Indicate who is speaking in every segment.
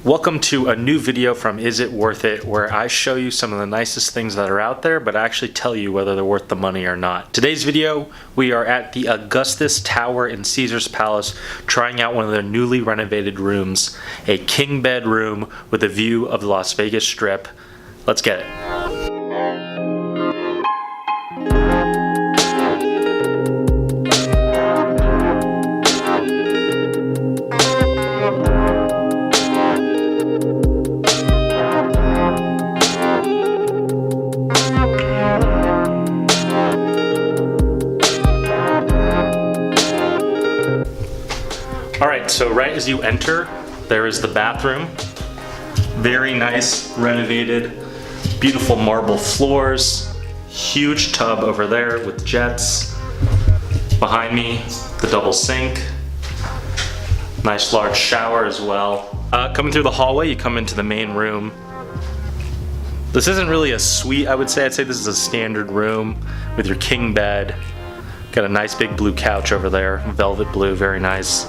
Speaker 1: Welcome to a new video from Is It Worth It, where I show you some of the nicest things that are out there, but I actually tell you whether they're worth the money or not. Today's video, we are at the Augustus Tower in Caesar's Palace, trying out one of their newly renovated rooms, a king bed room with a view of the Las Vegas Strip. Let's get it. Alright, so right as you enter, there is the bathroom. Very nice, renovated, beautiful marble floors, huge tub over there with jets. Behind me, the double sink. Nice large shower as well. Coming through the hallway, you come into the main room. This isn't really a suite, I would say. I'd say this is a standard room with your king bed. Got a nice big blue couch over there, velvet blue, very nice.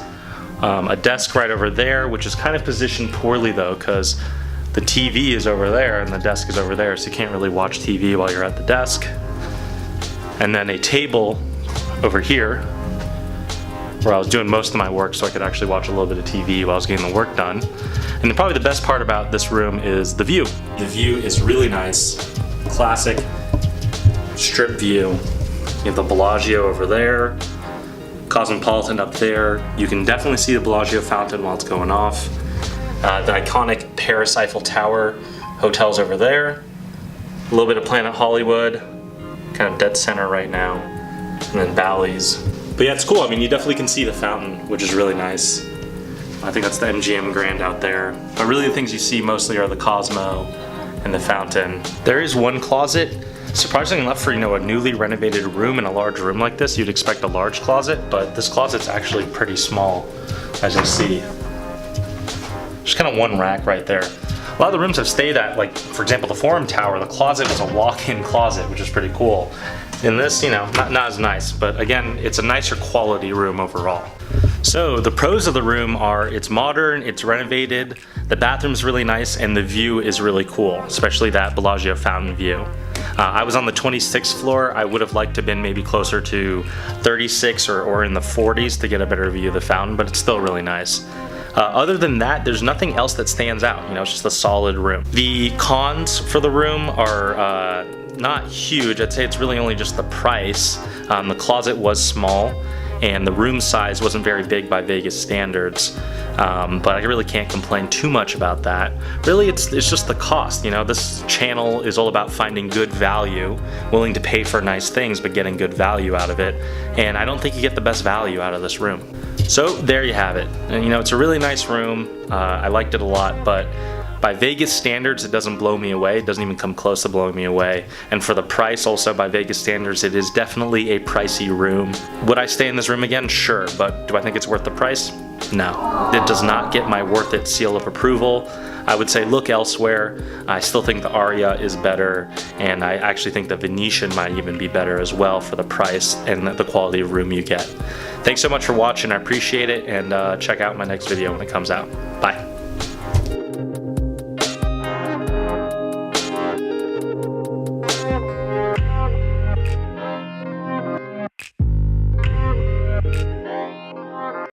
Speaker 1: A desk right over there, which is kind of positioned poorly though, because the TV is over there and the desk is over there, so you can't really watch TV while you're at the desk. And then a table over here, where I was doing most of my work so I could actually watch a little bit of TV while I was getting the work done. And then probably the best part about this room is the view. The view is really nice, classic strip view. You have the Bellagio over there, Cosmopolitan up there. You can definitely see the Bellagio fountain while it's going off. The iconic Paris Eiffel Tower hotel's over there. A little bit of Planet Hollywood, kind of dead center right now. And then Bally's. But yeah, it's cool. I mean, you definitely can see the fountain, which is really nice. I think that's the MGM Grand out there. But really the things you see mostly are the Cosmo and the fountain. There is one closet. Surprisingly enough, for a newly renovated room in a large room like this, you'd expect a large closet, but this closet's actually pretty small, as you see. Just kind of one rack right there. A lot of the rooms I've stayed at, like for example the Forum Tower, the closet was a walk-in closet, which is pretty cool. In this, not as nice, but again, it's a nicer quality room overall. So the pros of the room are it's modern, it's renovated, the bathroom's really nice, and the view is really cool, especially that Bellagio fountain view. I was on the 26th floor. I would have liked to have been maybe closer to 36 or in the 40s to get a better view of the fountain, but it's still really nice. Other than that, there's nothing else that stands out. It's just a solid room. The cons for the room are not huge. I'd say it's really only just the price. The closet was small, and the room size wasn't very big by Vegas standards. But I really can't complain too much about that. Really, it's just the cost. This channel is all about finding good value, willing to pay for nice things, but getting good value out of it. And I don't think you get the best value out of this room. So there you have it. And it's a really nice room. I liked it a lot, but by Vegas standards, it doesn't blow me away. It doesn't even come close to blowing me away. And for the price, also by Vegas standards, it is definitely a pricey room. Would I stay in this room again? Sure, but do I think it's worth the price? No. It does not get my worth it seal of approval. I would say look elsewhere. I still think the Aria is better, and I actually think the Venetian might even be better as well for the price and the quality of room you get. Thanks so much for watching. I appreciate it, and check out my next video when it comes out. Bye.